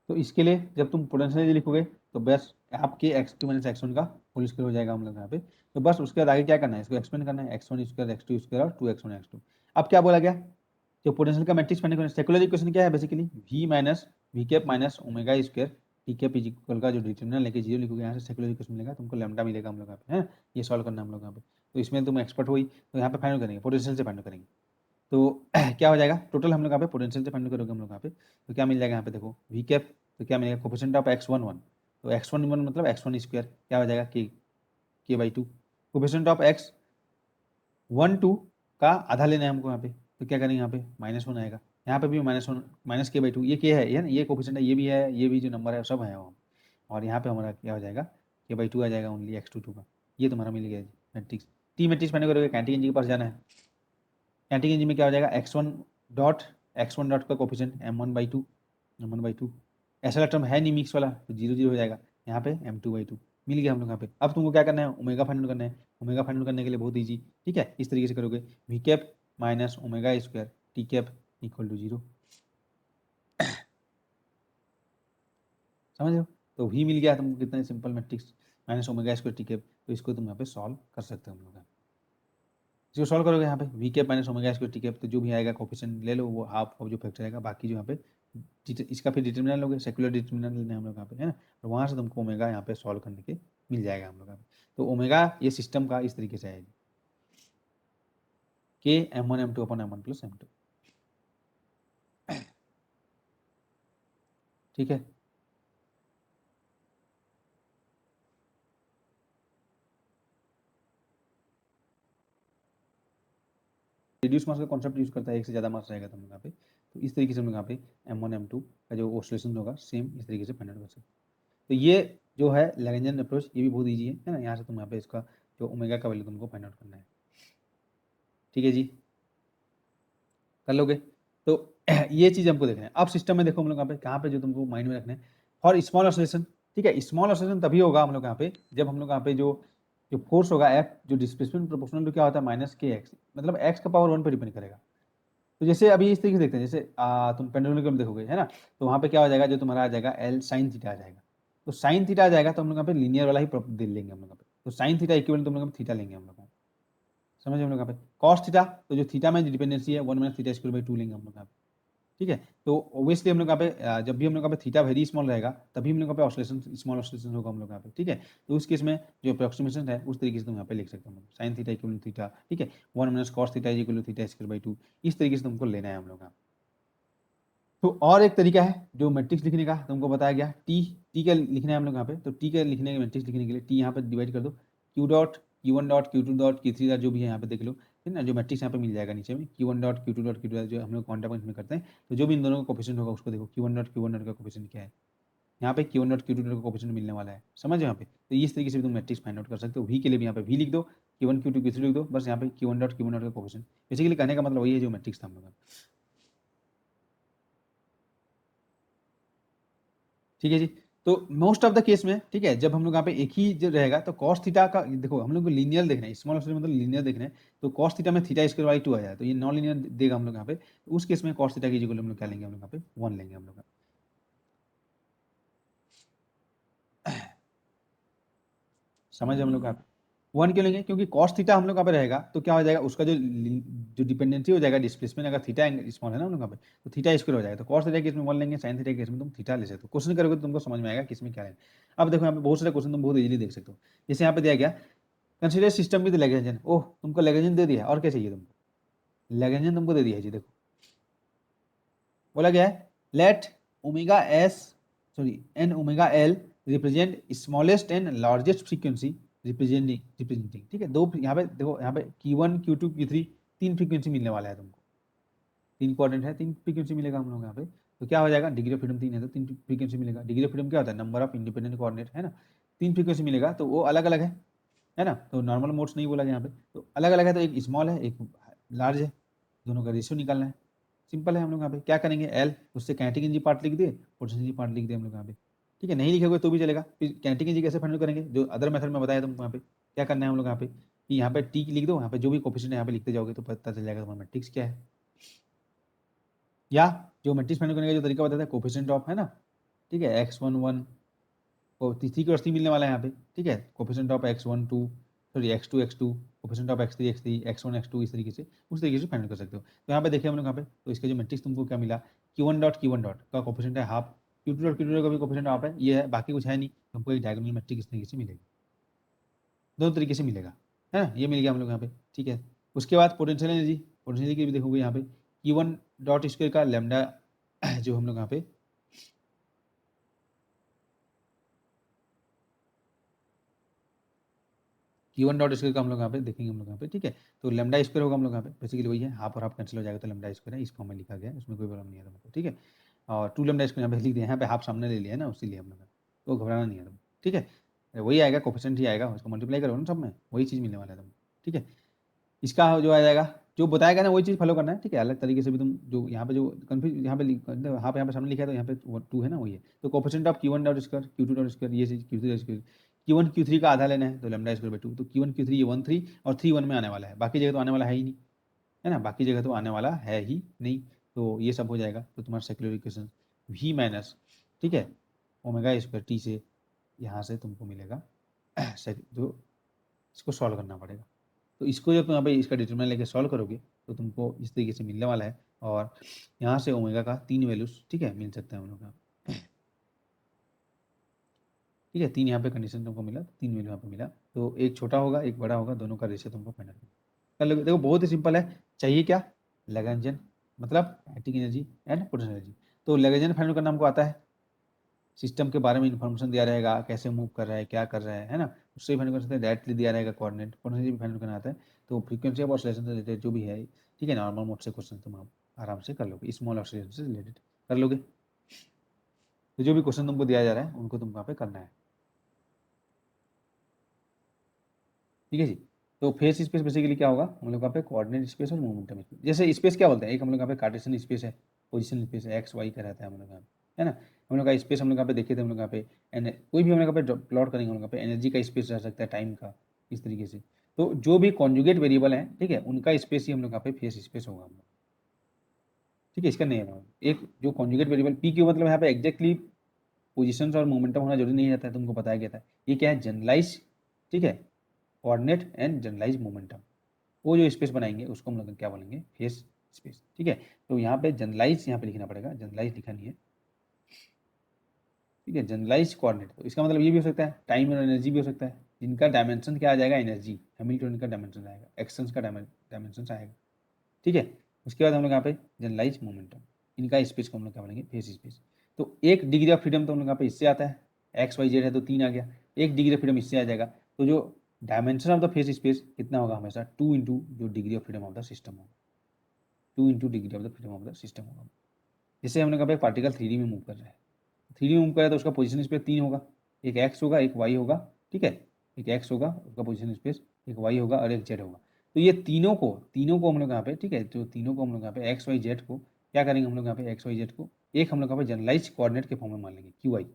तो इसके लिए जब तुम पोटेंशियल लिखोगे तो बस आपके x2 माइनस x1 का होल स्क्वायर हो जाएगा हम लोग यहाँ पे। तो बस उसके बाद आगे क्या करना है, इसको एक्सपेंड करना है, x1 स्क्वायर x2 स्क्वायर और 2x1 x2। अब क्या बोला गया, जो पोटेंशियल का मैट्रिक्स फाइंड करना है, सेकुलर इक्वेशन क्या है basically v minus V cap minus omega square T cap is equal का जो डिटरमिनेंट लेके जीरो लिखोगे, यहाँ से सेकुलर इक्वेशन मिलेगा तुमको, लैम्डा मिलेगा हम लोग यहाँ पे है। ये सॉल्व करना है हम लोग यहाँ पे। तो इसमें तुम एक्सपर्ट हुई तो यहाँ पे फाइंड करेंगे, पोटेंशियल से फाइंड करेंगे। तो क्या हो जाएगा टोटल हम लोग यहाँ पे पोटेंशियल से फाइंड करोगे हम लोग यहाँ पे, तो क्या मिल जाएगा यहाँ पे देखो वी कैप, तो क्या मिलेगा कोफिशिएंट ऑफ x11, तो x11 मतलब x1 स्क्वायर क्या हो जाएगा k/2, कोफिशिएंट ऑफ x12 का आधा लेना है हमको यहाँ पे, तो क्या करेंगे यहाँ पे -1 आएगा, यहाँ पे भी -1 माइनस k/2, ये k है ना, ये कोफिशिएंट है, ये भी है, ये भी जो नंबर है सब है वहाँ, और यहाँ पे हमारा क्या हो जाएगा k/2 आ जाएगा ओनली x22 का। ये तुम्हारा मिल गया मैट्रिक्स। टी मैट्रिक्स फाइंड करोगे कैंटिंग के पास जाना है, कैंटिंग में क्या हो जाएगा x1 डॉट का कोफिशिएंट m1/2 ऐसा टर्म है नहीं मिक्स वाला, तो 0 0 हो जाएगा, यहाँ पे m2/2 मिल गया हम लोग यहाँ पे। अब तुमको क्या करना है, ओमेगा फाइंड करना है। ओमेगा फाइंड करने के लिए बहुत ईजी, ठीक है, इस तरीके से करोगे V cap minus omega square T cap equal to 0, समझ लो। तो वी मिल गया तुमको, कितना simple matrix minus omega square T cap, तो इसको तुम यहाँ पे सॉल्व कर सकते हो हम लोग। इसको सॉल्व करोगे यहाँ पे V cap minus omega square T cap, तो जो भी आएगा कोफिशिएंट ले लो, वो हाफ ऑफ जो फैक्टर आएगा, बाकी जो यहाँ पे इसका फिर डिटरमिनेंट लोगे, सेकुलर डिटरमिनेंट लेना है हम लोग यहाँ पे है ना, और वहाँ से तुमको ओमेगा यहाँ पे सॉल्व करने के मिल जाएगा हम लोग यहाँ पे। तो ओमेगा ये सिस्टम का इस तरीके से आएगी के m1 m2 upon m1 plus m2, ठीक है। रिड्यूस मास का कॉन्सेप्ट यूज करता है, एक से ज़्यादा मास रहेगा तो हम लोग यहाँ पे, तो इस तरीके से हम लोग यहाँ पे m1 m2 का जो ऑसिलेशन होगा सेम इस तरीके से फाइंड आउट कर सकते हैं। तो ये जो है लैग्रेंजियन अप्रोच, ये भी बहुत ईजी है ना, यहाँ से तुम यहाँ पे इसका जो ओमेगा का वैल्यू तुमको फाइंड आउट करना है, ठीक है जी, कर लोगे। तो ये चीज़ हमको देखना है। अब सिस्टम में देखो हम लोग यहाँ पे कहाँ पे जो तुमको माइंड में रखना है, फॉर स्मॉल ऑसिलेशन, ठीक है, स्मॉल ऑसिलेशन तभी होगा हम लोग यहाँ पे जब हम लोग यहाँ पे जो जो फोर्स होगा एफ, जो डिस्प्लेसमेंट प्रोपोर्शनल टू क्या होता है -kx, मतलब x का पावर 1 पर डिपेंड करेगा। तो जैसे अभी इस तरीके से देखते हैं, जैसे तुम पेंडुलम देखोगे है ना, तो वहाँ पे क्या हो जाएगा, जो तुम्हारा आ जाएगा L sin थीटा आ जाएगा। तो sin थीटा आ जाएगा तो हम लोग यहाँ पे लीनियर वाला ही दे लेंगे हम लोग यहाँ पे, तो sin थीटा इक्विवेलेंट तुम लोग थीटा लेंगे हम लोग, समझ हम लोग यहाँ पे cos थीटा, तो जो थीटा में डिपेंडेंसी है 1 माइनस थीटा स्क्वायर बाई 2 लेंगे हम लोग यहाँ पे, ठीक है। तो ऑब्वियसली हम लोग यहाँ पे जब भी हम लोग यहाँ पे थीटा वेरी स्मॉल रहेगा तभी हम लोग यहाँ पे ऑसिलेशन स्मॉल ऑसिलेशन होगा हम लोग यहाँ पे, ठीक है। तो उस केस में जो अप्रोक्सीमेशन है उस तरीके से तुम यहाँ पे लिख सकते हो, sine theta equal to theta, ठीक है, 1 minus cos theta equal to theta square by 2, इस तरीके से तुमको लेना है हम लोग यहाँ। तो और एक तरीका है जो मैट्रिक्स लिखने का तुमको बताया गया, टी का लिखना है हम लोग यहाँ पे, तो टी का लिखने के मैट्रिक्स लिखने के लिए टी यहाँ पे डिवाइड कर दो, Q dot Q1 dot Q2 dot Q3 dot जो भी है यहाँ पे देख लो, ठीक है ना, जो मैट्रिक्स यहाँ पे मिल जाएगा नीचे में Q1 dot Q2 dot Q2 जो हम लोग क्वांटम पॉइंट में करते हैं, तो जो भी इन दोनों का कोफिशिएंट होगा उसको देखो Q1 डॉट का कोफिशिएंट क्या है, यहाँ पे Q1 डॉट Q2 डॉट का कोफिशिएंट मिलने वाला है, समझ यहाँ पे। तो इस तरीके से तुम मैट्रिक्स फाइंड आउट कर सकते हो। वी के लिए भी यहाँ पे वी लिख दो, Q1 Q2 Q3 लिख दो, बस यहाँ पे Q1 डॉट का कोफिशिएंट, बेसिकली कहने का मतलब वही है जो मैट्रिक्स था हम लोग का, ठीक है जी। तो मोस्ट ऑफ द केस में, ठीक है, जब हम लोग यहाँ पे एक ही जो रहेगा तो कॉस थीटा का देखो हम लोग को लीनियर देखना है, स्मॉल मतलब लीनियर देखना है, तो कॉस थीटा में थीटा स्क्वायर बाई 2 आ जाए, तो ये नॉन लीनियर देगा हम लोग यहाँ पे, तो उस केस में कॉस थीटा की जगह हम लोग क्या लेंगे, हम लोग यहाँ पे 1 लेंगे हम लोग, समझ हम लोग का 1 क्यों लेंगे, क्योंकि कॉस थीटा हम लोग यहाँ पे रहेगा तो क्या हो जाएगा, उसका जो डिपेंडेंसी हो जाएगा डिस्प्लेसमेंट, अगर थीटा स्मॉल है ना हम लोग यहाँ पे, तो थीटा स्क्वायर हो जाएगा, तो कॉस थीटा के इसमें 1 लेंगे, साइन थीटा के इसमें तुम थीटा ले सकते हो। क्वेश्चन करोगे तो तुमको समझ में आएगा कि इसमें क्या है। अब देखो यहाँ पे बहुत सारे क्वेश्चन तुम बहुत इजीली देख सकते हो, जैसे यहाँ पे दिया गया कंसीडर सिस्टम विद लैग्रेंजियन, ओह तुमको लैग्रेंजियन दे दिया, और क्या चाहिए तुमको, लैग्रेंजियन तुमको दे दिया है जी, देखो बोला गया है let omega S sorry N omega L represent smallest and largest frequency representing, ठीक है। दो यहाँ पे देखो, यहाँ पे Q1 Q2 Q3 तीन फ्रीक्वेंसी मिलने वाला है तुमको, तीन कोऑर्डिनेट है, तीन फ्रीक्वेंसी मिलेगा हम लोग यहाँ पे, तो क्या हो जाएगा, डिग्री ऑफ फ्रीडम 3 है तो 3 फ्रीक्वेंसी मिलेगा। डिग्री ऑफ फ्रीडम क्या होता है, नंबर ऑफ इंडिपेंडेंट कोऑर्डिनेट है ना, 3 फ्रीक्वेंसी मिलेगा, तो वो अलग अलग है ना, तो नॉर्मल मोड्स नहीं बोला यहाँ पे, तो अलग अलग है, तो एक स्मॉल है एक लार्ज है, दोनों का रेशियो निकालना है, सिंपल है। हम लोग यहाँ पे क्या करेंगे, एल उससे कैंटिक एनर्जी पार्ट लिख दिए, पोटेंशियल एनर्जी पार्ट लिख दिए हम लोग यहाँ पे, ठीक है, नहीं लिखे हुए तो भी चलेगा। फिर काइनेटिक एनर्जी कैसे फाइंड करेंगे, जो अदर मेथड में बताया तुमको यहाँ पे क्या करना है हम लोग यहाँ पे कि यहाँ पे टी लिख दो, यहाँ पे जो भी कोफिशिएंट है यहाँ पे लिखते जाओगे तो पता चल जाएगा तुम्हारा मैट्रिक्स क्या है। या जो मैट्रिक्स फाइंड करने का जो तरीका बताया था कोफिशिएंट ऑफ, है ना, ठीक है, x11 को थ्री की वस्तु मिलने वाला है यहाँ पे, ठीक है, coefficient of x12 sorry x2 coefficient of x3 x1 x2 इस तरीके से उस तरीके से फाइंड कर सकते हो। तो यहाँ पे देखिए हम लोग यहाँ पे, तो इसके जो मैट्रिक्स तुमको क्या मिला, Q1 का कोफिशिएंट है हाफ, Q2 का भी कोफिशिएंट हाफ है, ये है, बाकी कुछ है नहीं। तुमको एक डायगोनल मैट्रिक्स इस तरीके से मिलेगी, दो तरीके से मिलेगा, है ना, ये मिल गया हम लोग यहाँ पे, ठीक है। उसके बाद पोटेंशियल एनर्जी, पोटेंशियल की भी देखोगे यहाँ पे Q1 का लैम्डा जो हम लोग यहाँ पे Q1 का हम लोग यहाँ पे देखेंगे हम लोग यहाँ पे, ठीक है। तो लैम्डा स्क्वायर होगा हम लोग यहाँ पे, बेसिकली वही है, हाफ और हाफ कैंसिल हो जाएगा तो लैम्डा स्क्वायर है, इस फॉर्म में लिखा गया है, उसमें कोई प्रॉब्लम नहीं है तुमको, ठीक है। और 2 लैम्डा स्क्वायर यहाँ पे लिख दिया, यहाँ पे हाफ सामने ले लिया है ना, उसीलिए हम लोग, तो घबराना नहीं है तुम, ठीक है। वही आएगा, कोफिशिएंट ही आएगा, उसको मल्टीप्लाई करो ना सब में, वही चीज़ मिलने वाला है तुमको, ठीक है। इसका जो आ जाएगा, जो बताएगा ना वही चीज़ फॉलो करना है, ठीक है। अलग तरीके से भी तुम जो यहाँ पे जो कन्फ्यूज यहाँ पे सामने लिखा है तो यहाँ पे 2 है ना, वही है। तो कोफिशिएंट ऑफ Q1 Q2 ये चीज़ Q3 Q1 का आधा लेना है तो लैम्डा स्क्वायर बाई 2, तो Q1 ये 1 3 और 3 1 में आने वाला है, बाकी जगह तो आने वाला है ही नहीं, है ना, बाकी जगह तो आने वाला है ही नहीं। तो ये सब हो जाएगा, तो तुम्हारा सेक्युलर इक्वेशन V माइनस, ठीक है, ओमेगा स्क्वायर टी से यहाँ से तुमको मिलेगा जो इसको सॉल्व करना पड़ेगा। तो इसको जब तुम यहाँ पे इसका डिटरमिनेंट लेके सॉल्व करोगे तो तुमको इस तरीके से मिलने वाला है, और यहाँ से ओमेगा का 3 वैल्यूज, ठीक है, मिल सकते हैं हम लोग का, ठीक है। 3 यहाँ पे कंडीशन तुमको मिला, 3 वैल्यू यहाँ पे मिला, तो एक छोटा होगा एक बड़ा होगा, दोनों का रेशियो तुमको फाइंड कर लो। देखो बहुत ही सिंपल है, चाहिए क्या, लैग्रेंजियन, मतलब kinetic energy and potential energy. तो लैग्रेंजियन फाइंड करना हमको आता है, सिस्टम के बारे में इन्फॉर्मेशन दिया रहेगा, कैसे मूव कर रहा है, क्या कर रहा है ना, उससे फाइंड कर सकते हैं। डायरेक्टली दिया रहेगा कोऑर्डिनेट, पोटेंशियल भी फाइंड करना आता है। तो फ्रीक्वेंसी ऑफ ऑसिलेशन से रिलेटेड जो भी है, ठीक है, नॉर्मल मोड से क्वेश्चन तुम आप आराम से कर लोगे, स्मॉल ऑसिलेशन से रिलेटेड कर लोगे। तो जो भी क्वेश्चन तुमको दिया जा रहा है उनको तुमको यहाँ पे करना है, ठीक है जी। तो फेस स्पेस बेसिकली क्या होगा, हम लोग यहाँ पे कोऑर्डिनेट स्पेस और मोमेंटम स्पेस, जैसे स्पेस क्या बोलते हैं, एक हम लोग यहाँ पे कार्टेशियन स्पेस है, पोजीशन स्पेस है, एक्स वाई का रहता है हम लोग यहाँ पे, है ना। हम लोग का स्पेस हम लोग यहाँ पे देखे थे, हम लोग यहाँ पे कोई भी हम लोग यहाँ पे प्लॉट करेंगे, हम लोग यहाँ पे एनर्जी का स्पेस रह सकता है, टाइम का, इस तरीके से। तो जो भी कॉन्जुगेट वेरिएबल है, ठीक है, उनका स्पेस ही हम लोग यहाँ पे फेस स्पेस होगा हम लोग, ठीक है। इसका नेम है एक जो कॉन्जुगेट वेरिएबल पी क्यू, मतलब यहाँ पे एग्जैक्टली पोजिशन और मोमेंटम होना जरूरी नहीं रहता है, तुमको बताया गया था। ये क्या है, जनरलाइज, ठीक है, कोऑर्डिनेट एंड जनरलाइज मोमेंटम, वो जो स्पेस बनाएंगे उसको हम लोग क्या बोलेंगे, फेस स्पेस, ठीक है। तो यहाँ पे जनरलाइज यहाँ पे लिखना पड़ेगा, जनरलाइज लिखा नहीं है, ठीक है, जनरलाइज कोऑर्डिनेट। तो इसका मतलब ये भी हो सकता है टाइम और एनर्जी भी हो सकता है, जिनका डायमेंशन क्या आ जाएगा, एनर्जी, हैमिल्टन का डायमेंशन आएगा, एक्शंस का डायमेंशन आएगा, ठीक है। उसके बाद हम लोग यहाँ पे जनरलाइज मोमेंटम, इनका स्पेस को हम लोग क्या बोलेंगे, फेस स्पेस। तो एक डिग्री ऑफ फ्रीडम तो हम लोग यहाँ पे इससे आता है, एक्स वाई जेड है तो 3 आ गया, एक डिग्री ऑफ फ्रीडम इससे आ जाएगा। तो जो dimension of the face space कितना होगा, हमेशा 2 इंटू जो degree of freedom of the system होगा, 2 into degree of the freedom of the system होगा। जैसे हमने कहा पार्टिकल 3D में मूव कर रहा है, 3D में मूव कर रहा है तो उसका पोजीशन स्पेस 3 होगा, एक एक्स होगा एक वाई होगा, ठीक है, एक एक्स होगा उसका पोजीशन स्पेस, एक वाई होगा और एक जेड होगा। तो ये तीनों को हम लोग यहाँ पे, ठीक है, जो तीनों को हम लोग यहाँ पे एक्स वाई जेड को क्या करेंगे, हम लोग यहाँ पे एक्स वाई जेड को एक हम लोग यहाँ पे जनरलाइज कोऑर्डिनेट के फॉर्म में मान लेंगे, क्यू आई,